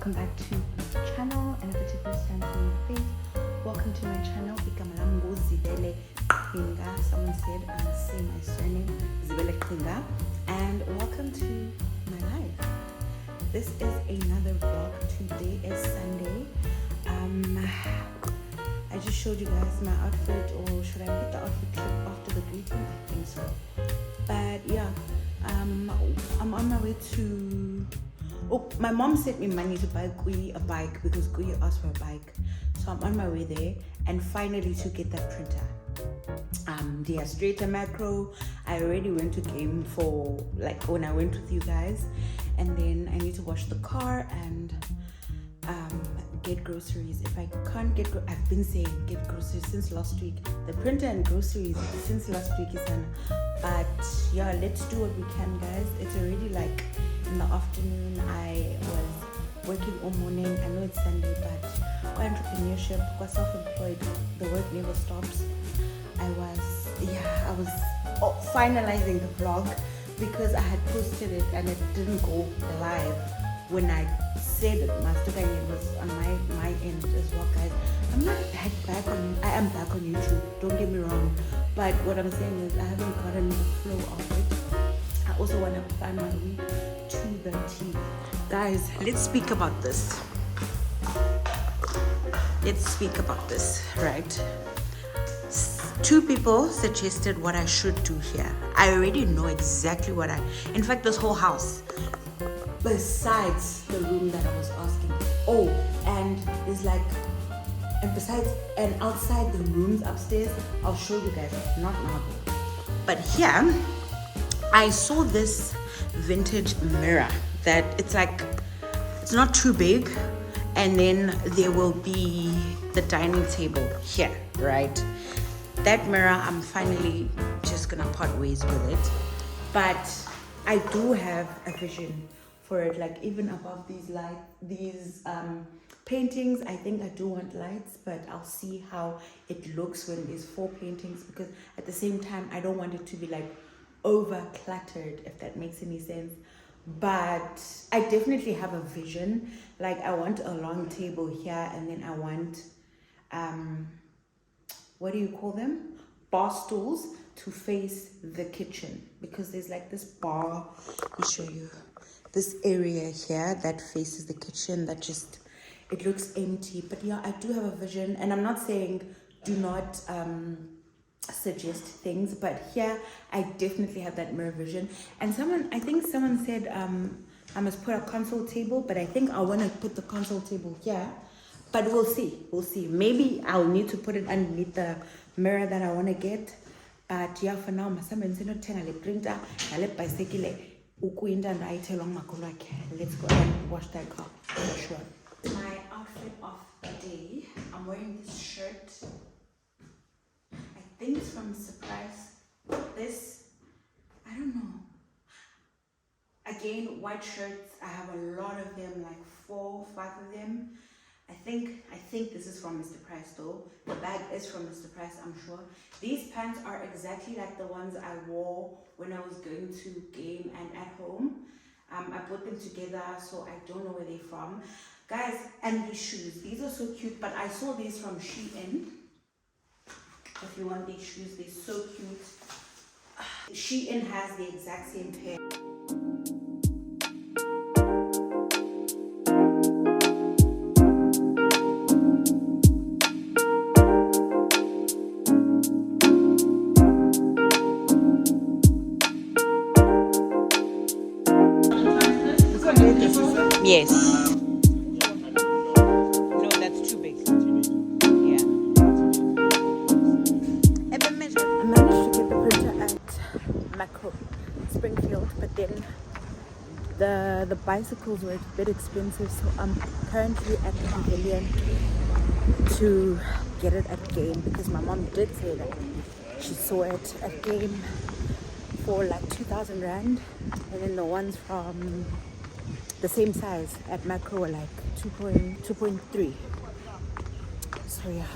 welcome back to the channel. And if it's your first time seeing my face, welcome to my channel. Zibele Qinga. Someone said say my surname, Zibele Qinga. And welcome to my life. This is another vlog. Today is Sunday. I just showed you guys my outfit, or should I put the outfit clip after the greeting? I think so. But yeah, I'm on my way to. Oh, my mom sent me money to buy Kui a bike because Kui asked for a bike. So I'm on my way there, and finally to get that printer. Yeah, straight to Macro. I already went to Game for when I went with you guys, and then I need to wash the car and get groceries. If I can't get, I've been saying get groceries since last week. The printer and groceries since last week is on. But yeah, let's do what we can, guys. It's already in the afternoon. I was working all morning. I know it's Sunday, but for entrepreneurship, for self-employed, the work never stops. I was finalizing the vlog because I had posted it and it didn't go live when I said it. It was on my end as well, guys. I'm not back on. I am back on YouTube. Don't get me wrong, but what I'm saying is I haven't gotten the flow of it. I also want to find my way to the T. Guys, let's speak about this. Right? Two people suggested what I should do here. I already know exactly in fact, this whole house, besides the room that I was asking. Oh, and there's and outside the rooms upstairs, I'll show you guys, not now. But here, I saw this vintage mirror that it's not too big, and then there will be the dining table here, right? That mirror, I'm finally just gonna part ways with it. But I do have a vision for it, even above these paintings. I think I do want lights, but I'll see how it looks when there's 4 paintings, because at the same time I don't want it to be over cluttered, if that makes any sense. But I definitely have a vision. I want a long table here, and then I want what do you call them, bar stools to face the kitchen, because there's this bar, let me show you, this area here that faces the kitchen that just, it looks empty. But yeah, I do have a vision, and I'm not saying do not suggest things, but here I definitely have that mirror vision. And I think someone said I must put a console table, but I think I want to put the console table here. But we'll see. Maybe I'll need to put it underneath the mirror that I want to get. But yeah, for now, let's go and wash that car for sure. My outfit of the day, I'm wearing this shirt. I think it's from Surprise. This, I don't know. Again, white shirts. I have a lot of them, 4, 5 of them. I think this is from Mr. Price though. The bag is from Mr. Price, I'm sure. These pants are exactly like the ones I wore when I was going to Game and at home. I put them together, so I don't know where they're from. Guys, and these shoes. These are so cute, but I saw these from Shein. If you want these shoes, they're so cute. Shein has the exact same pair. Yes. No, that's too big. Yeah. I managed to get the printer at Macro Springfield, but then the bicycles were a bit expensive, so I'm currently at the pavilion to get it at Game, because my mom did say that she saw it at Game for 2,000 rand, and then the ones from the same size at Macro were 2.3. So yeah.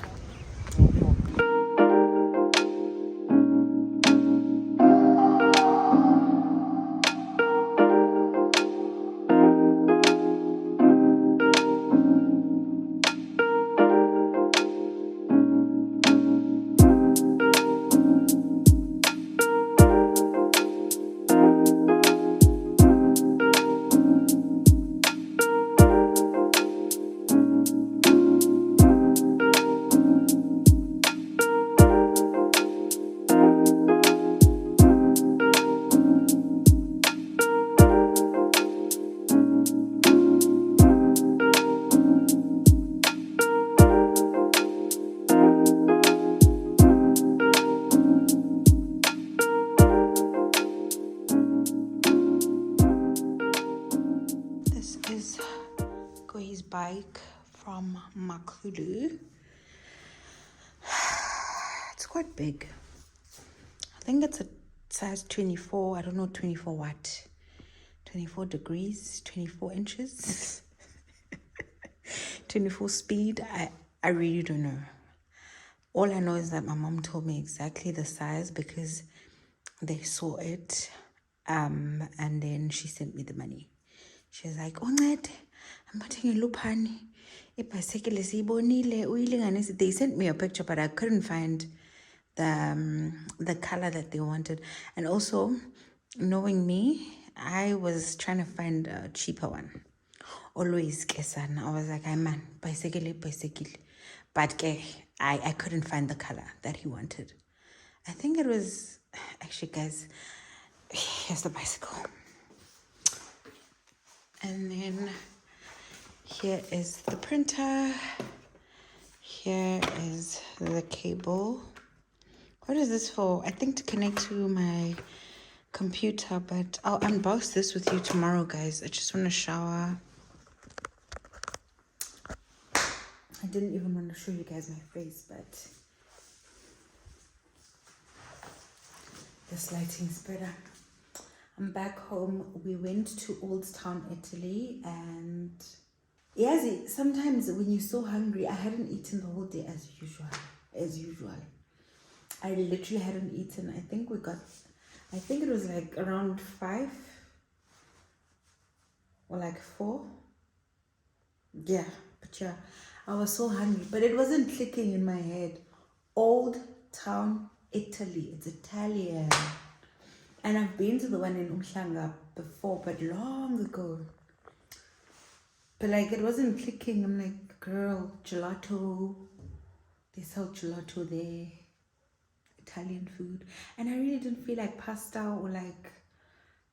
from Makulu. It's quite big. I think it's a size 24. I don't know, 24 what? 24 degrees, 24 inches, 24 speed. I really don't know. All I know is that my mom told me exactly the size because they saw it. And then she sent me the money. She was like, oh, Ned, I'm putting a loop, honey. They sent me a picture, but I couldn't find the color that they wanted. And also, knowing me, I was trying to find a cheaper one. Always kesan. I was like, I man, bicycle. But I couldn't find the color that he wanted. I think it was, actually, guys, here's the bicycle. And then here is the printer. Here is the cable. What is this for? I think to connect to my computer, but I'll unbox this with you tomorrow, guys. I just want to shower. I didn't even want to show you guys my face, but this lighting's better. I'm back home. We went to Old Town, Italy, and yeah, sometimes when you're so hungry, I hadn't eaten the whole day as usual. I literally hadn't eaten. I think it was like around 5 or like 4. Yeah, but yeah, I was so hungry, but it wasn't clicking in my head. Old Town, Italy. It's Italian. And I've been to the one in Umhlanga before, but long ago. But like, it wasn't clicking. I'm like, girl, gelato. They sell gelato there. Italian food. And I really didn't feel like pasta or like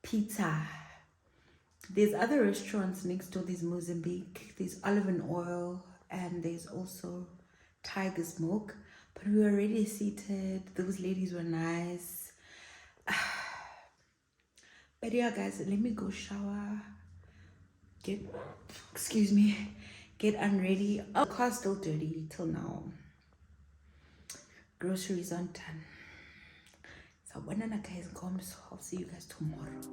pizza. There's other restaurants next door. There's Mozambique. There's Olive and Oil. And there's also Tiger's Milk. But we were already seated. Those ladies were nice. But yeah, guys, let me go shower, get unready. Oh, the car's still dirty till now. Groceries aren't done. So when I guys comes, I'll see you guys tomorrow.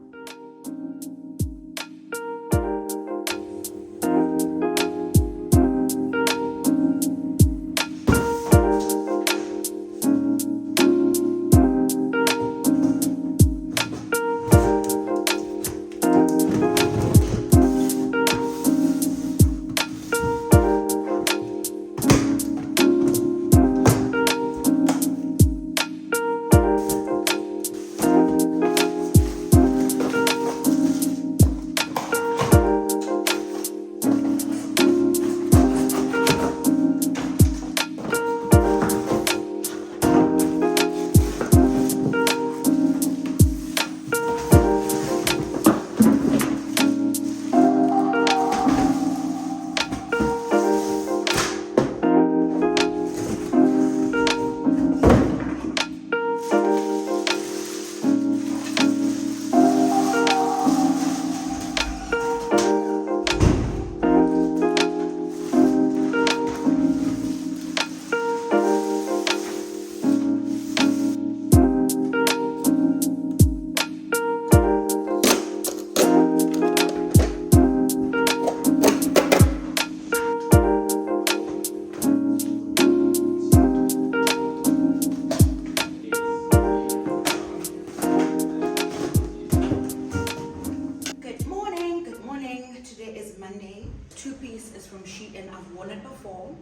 Two-piece is from Shein. I've worn it before.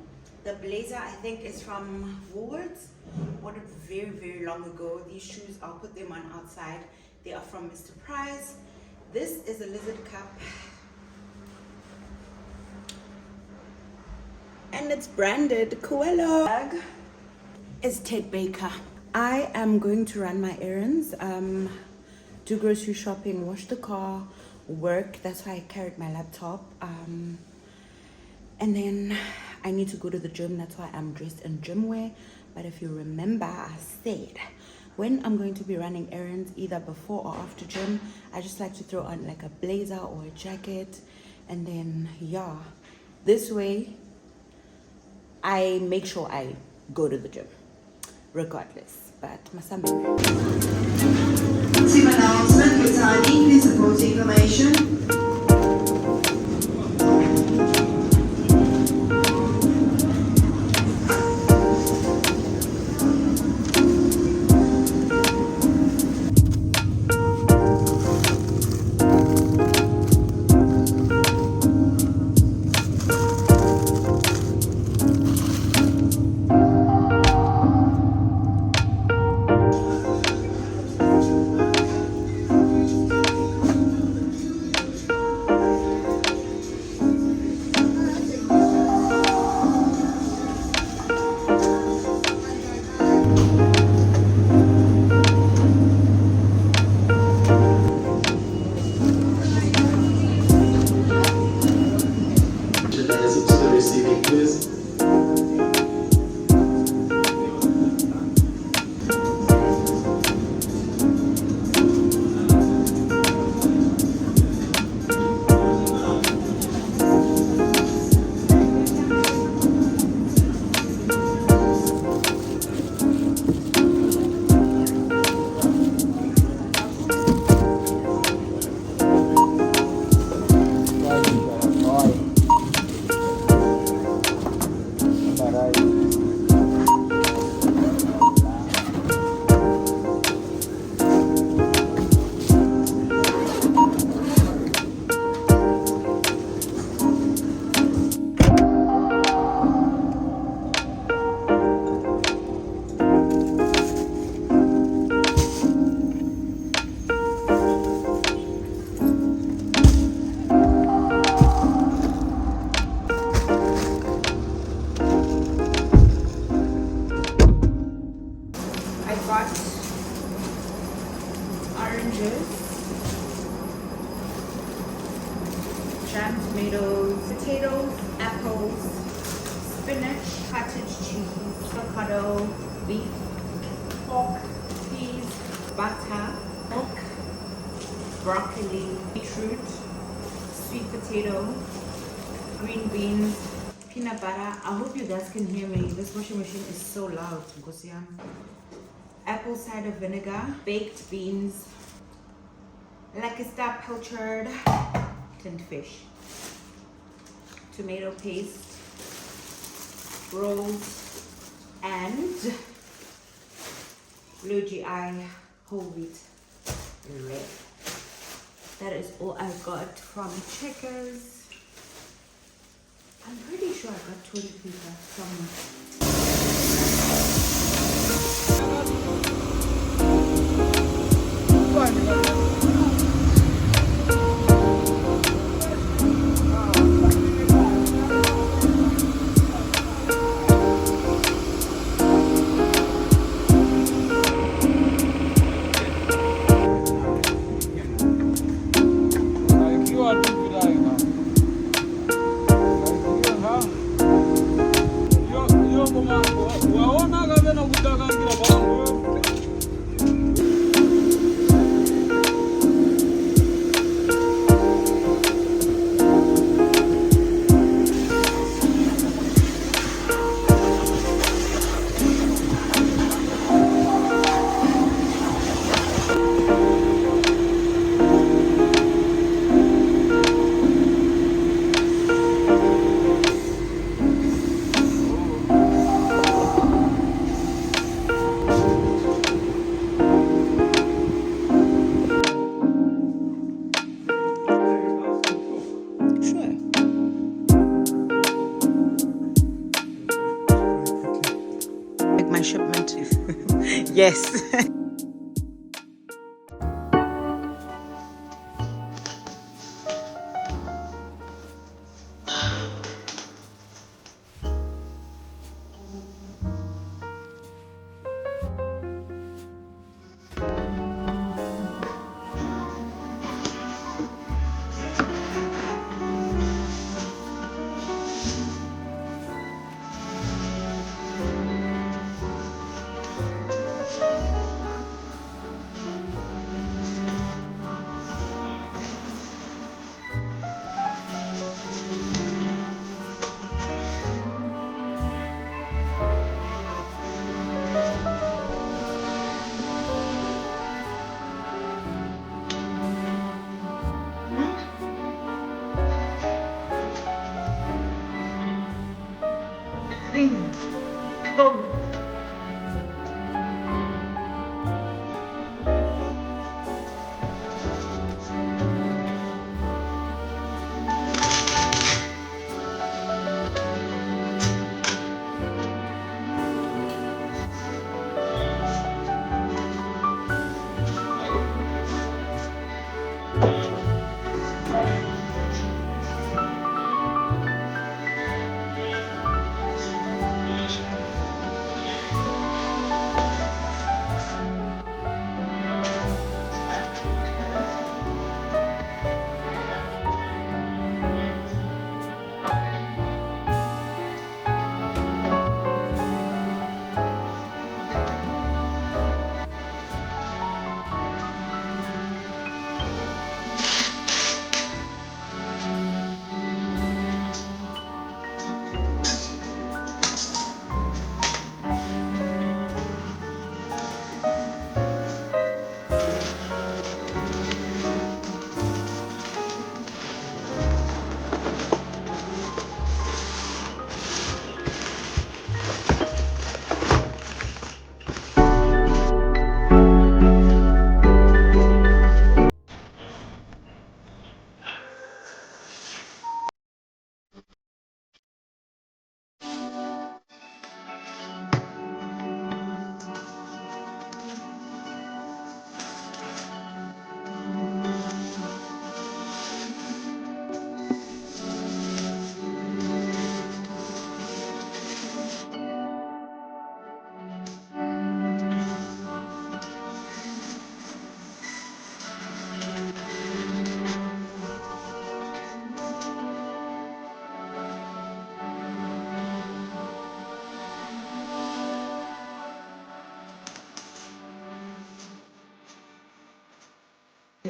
The blazer, I think, is from Woolworths. Bought it very, very long ago. These shoes, I'll put them on outside. They are from Mr. Price. This is a lizard cup. And it's branded Coelho. Bag is Ted Baker. I am going to run my errands, do grocery shopping, wash the car, work. That's why I carried my laptop. And then I need to go to the gym. That's why I'm dressed in gym wear. But if you remember, I said when I'm going to be running errands, either before or after gym, I just like to throw on like a blazer or a jacket. And then, yeah, this way I make sure I go to the gym, regardless. But Masambe. Team announcement concerning the supporting information. I got oranges, jam tomatoes, potatoes, apples, spinach, cottage cheese, avocado, beef, pork, peas, butter, milk, broccoli, beetroot, sweet potato, green beans, peanut butter. I hope you guys can hear me. This washing machine is so loud. Apple cider vinegar, baked beans, lakista pilchard, tinned fish, tomato paste, rolls, and blue GI whole wheat bread. That is all I got from Checkers. I'm pretty sure I got 20 pizza somewhere. My shipment. Yes.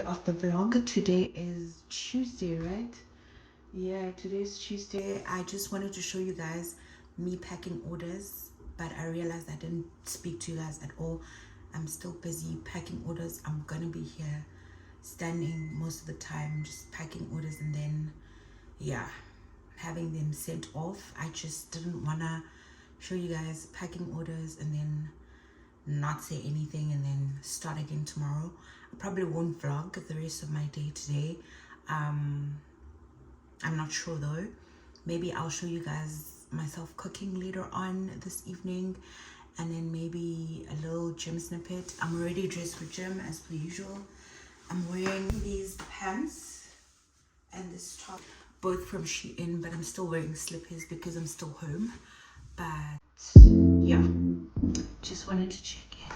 day of the vlog. Today is Tuesday, right? Yeah, today's Tuesday. I just wanted to show you guys me packing orders, but I realized I didn't speak to you guys at all. I'm still busy packing orders. I'm gonna be here standing most of the time just packing orders, and then yeah, having them sent off. I just didn't wanna show you guys packing orders and then not say anything and then start again tomorrow. I probably won't vlog the rest of my day today. I'm not sure though. Maybe I'll show you guys myself cooking later on this evening, and then maybe a little gym snippet. I'm already dressed for gym as per usual. I'm wearing these pants and this top, both from Shein, but I'm still wearing slippers because I'm still home. But yeah, just wanted to check in.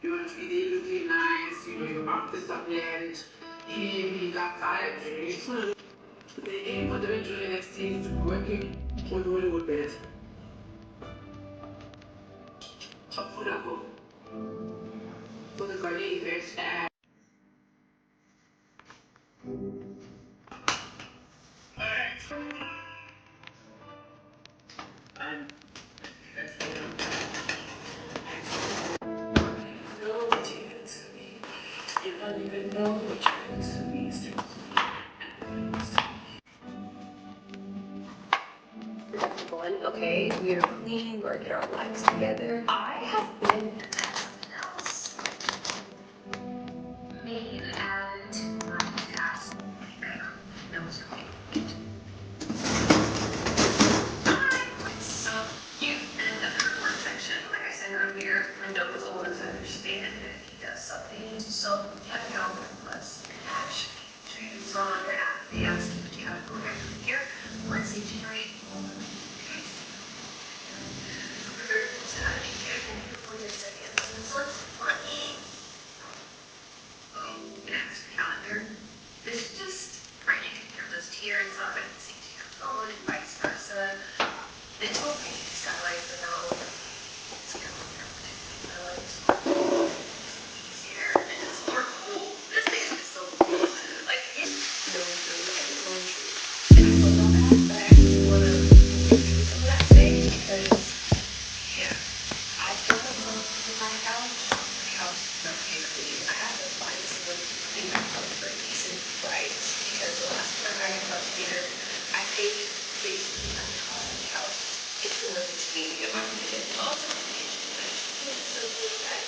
You want to be looking nice, you know, your mouth is up end. He got tired. The aim for the eventually next day is to be working on the Hollywood bed. For the home. For the garden events and know what you're going to be. You don't even know what you're going to be. Okay, we're clean, we're getting our lives together. I have been something else. Me added to my task. That was okay. You and the work section, like I said earlier, Rendon was always understand that he does something. So having out plus actually to run at the asking to have a program here. Let's see, generate. Calendar. This is just writing your list here and stuff and sync to your phone and vice versa. It's okay. It's got like the note. It's easier and it's more cool. This thing is so cool. Like it's no good. And I love all that, but I actually want to do some of that today because yeah, I feel like my house is okay clean. I have to find someone to clean my house for a decent price because the last time I had house cleaner, I paid basically my house. It's another to me if I did it. Also, it's so good, right?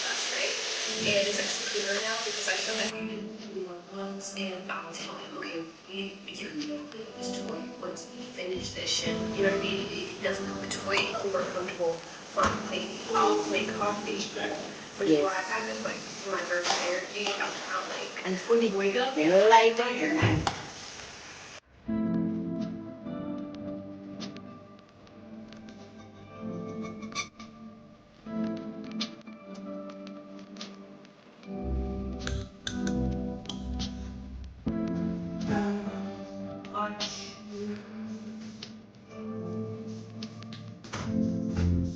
That's great. And it's actually cleaner now because I feel like we did more once and I'll tell him, okay, you're clean this toy once we finish this shit. You know what I mean? It doesn't have a toy. I'm more comfortable on cleaning. I'll make coffee. Which is why I kind of like my first energy. I'm kind of like, and when you wake up, you're like there.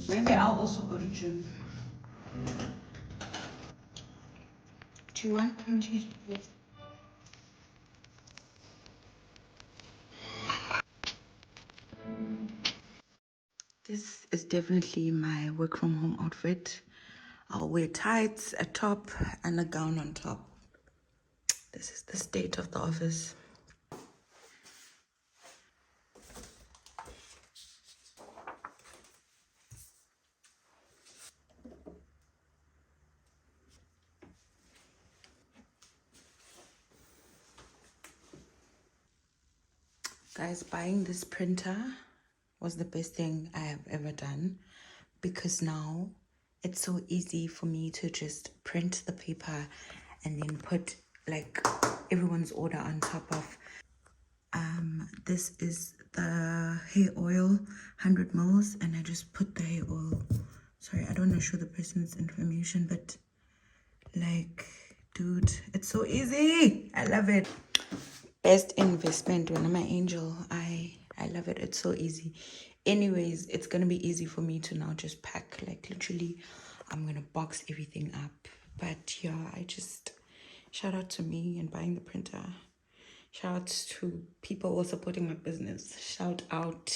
Maybe I'll also go to gym. Do you want to? This is definitely my work from home outfit. I'll wear tights, a top, and a gown on top. This is the state of the office. Guys, buying this printer was the best thing I have ever done, because now it's so easy for me to just print the paper and then put like everyone's order on top of. This is the hair oil, 100 mils, and I just put the hair oil. Sorry, I don't want to show the person's information, but like, dude, it's so easy. I love it. Best investment when I'm an angel. I love it. It's so easy. Anyways, it's gonna be easy for me to now just pack. Like literally, I'm gonna box everything up. But yeah, I just shout out to me and buying the printer. Shout out to people who are supporting my business. Shout out.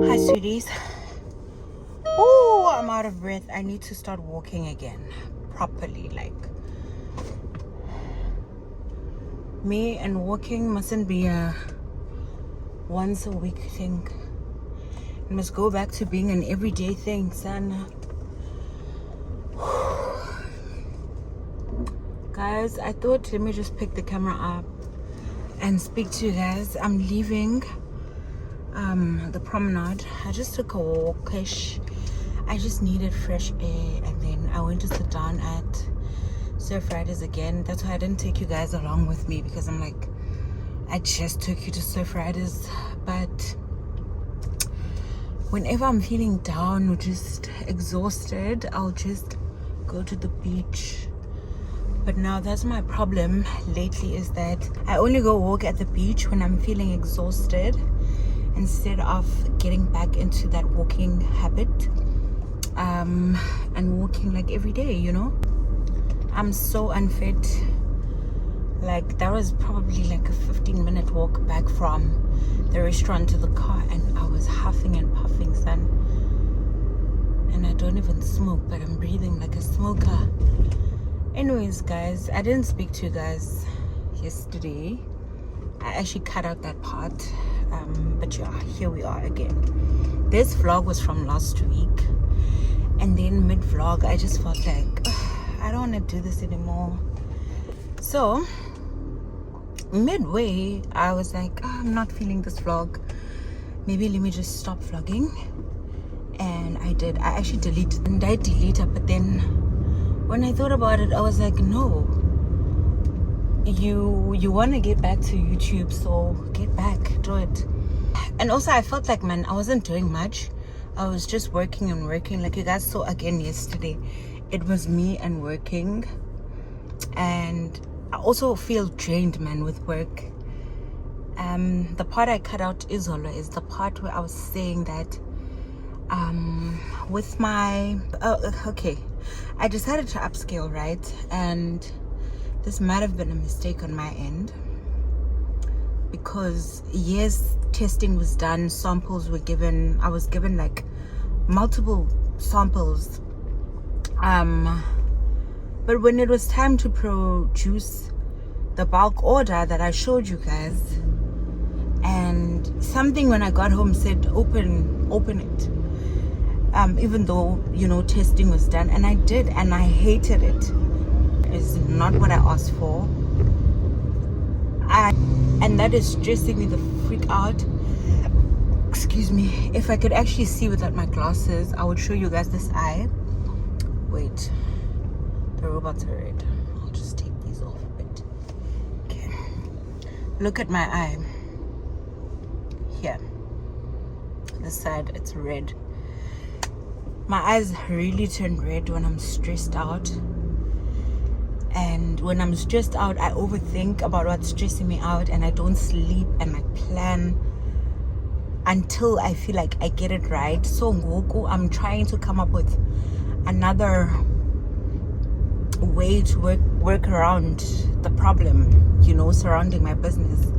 Hi, sweeties. Oh, I'm out of breath. I need to start walking again properly. Like, me and walking mustn't be a once a week thing. It must go back to being an everyday thing, son. Guys, I thought let me just pick the camera up and speak to you guys. I'm leaving the promenade. I just took a walkish. I just needed fresh air, and then I went to sit down at Surf Riders again. That's why I didn't take you guys along with me, because I'm like, I just took you to Surf Riders. But whenever I'm feeling down or just exhausted, I'll just go to the beach. But now that's my problem lately, is that I only go walk at the beach when I'm feeling exhausted, instead of getting back into that walking habit and walking like every day, you know. I'm so unfit. Like, that was probably like a 15-minute walk back from the restaurant to the car, and I was huffing and puffing, son. And I don't even smoke, but I'm breathing like a smoker. Anyways, guys, I didn't speak to you guys yesterday. I actually cut out that part, but yeah, here we are again. This vlog was from last week, and then mid-vlog I just felt like I don't want to do this anymore. So midway I was like, I'm not feeling this vlog, maybe let me just stop vlogging. And I did. I actually deleted, and I deleted, but then when I thought about it, I was like, no, you want to get back to YouTube, so get back, do it. And also I felt like, man, I wasn't doing much. I was just working and working. Like you guys saw again yesterday, it was me and working. And I also feel drained, man, with work. The part I cut out is the part where I was saying that with my okay, I decided to upscale, right? And this might have been a mistake on my end, because yes, testing was done, samples were given, I was given like multiple samples, but when it was time to produce the bulk order that I showed you guys, and something when I got home said open it, even though, you know, testing was done, and I did, and I hated it. It's not what I asked for, and that is stressing me the freak out. Excuse me. If I could actually see without my glasses, I would show you guys this eye. Wait, the robots are red. I'll just take these off a bit. Okay, look at my eye here, this side, it's red. My eyes really turn red when I'm stressed out, and when I'm stressed out I overthink about what's stressing me out, and I don't sleep, and I plan until I feel like I get it right. So ngoku I'm trying to come up with another way to work around the problem, you know, surrounding my business.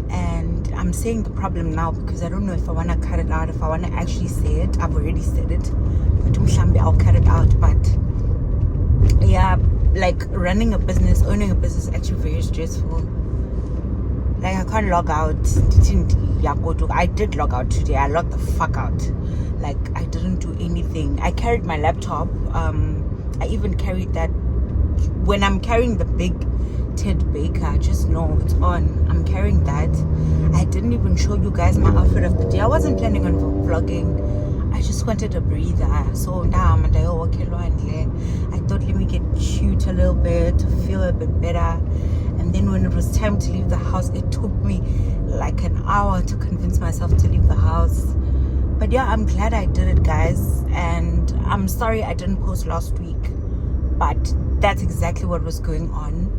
And I'm saying the problem now because I don't know if I want to cut it out, if I want to actually say it. I've already said it, but I'll cut it out. But yeah, like owning a business is actually very stressful. Like I can't log out. I did log out today. I logged the fuck out. Like I didn't do anything. I carried my laptop. I even carried that. When I'm carrying the big Ted Baker, just know it's on. I'm carrying that. I didn't even show you guys my outfit of the day. I wasn't planning on vlogging. I just wanted a breather. So now I'm I thought, let me get cute a little bit to feel a bit better. And then when it was time to leave the house, it took me like an hour to convince myself to leave the house. But yeah, I'm glad I did it, guys. And I'm sorry I didn't post last week, but that's exactly what was going on.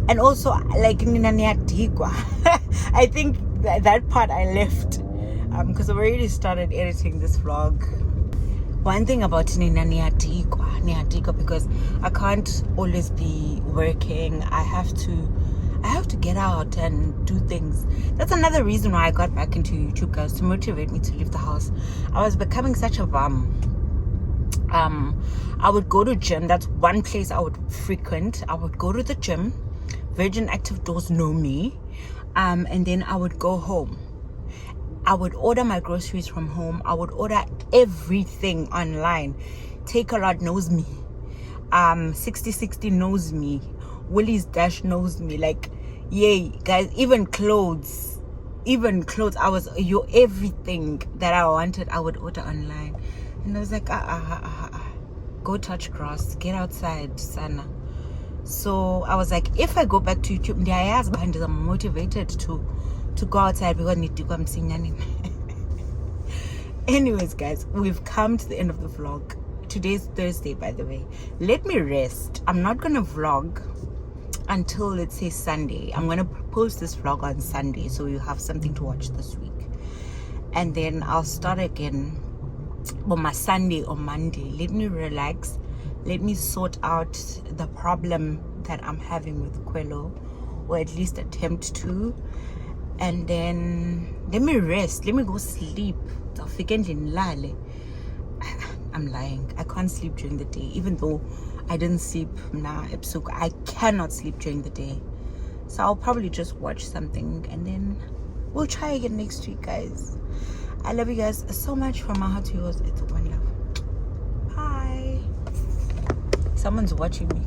And also, like, I think that part I left because I've already started editing this vlog. One thing about Niatika, because I can't always be working. I have to get out and do things. That's another reason why I got back into YouTube, guys, to motivate me to leave the house. I was becoming such a bum. I would go to gym. That's one place I would frequent. I would go to the gym. Virgin Active Doors know me. And then I would go home. I would order my groceries from home. I would order everything online. Take a Lot knows me. 6060 knows me. Willie's Dash knows me. Like, yay, guys, even clothes. I was, everything that I wanted, I would order online. And I was like, go touch grass, get outside, sana. So I was like, if I go back to YouTube, I'm motivated to go outside because I need to go. Anyways, guys, we've come to the end of the vlog. Today's Thursday, by the way. Let me rest. I'm not gonna vlog until, let's say, Sunday. I'm gonna post this vlog on Sunday, so you have something to watch this week, and then I'll start again on my Sunday or Monday. Let me relax. Let me sort out the problem that I'm having with Kwelo, or at least attempt to. And then let me rest. Let me go sleep. I'm lying. I can't sleep during the day. Even though I didn't sleep now, I cannot sleep during the day. So I'll probably just watch something, and then we'll try again next week, guys. I love you guys so much. From my heart to yours, it's one love. Bye. Someone's watching me.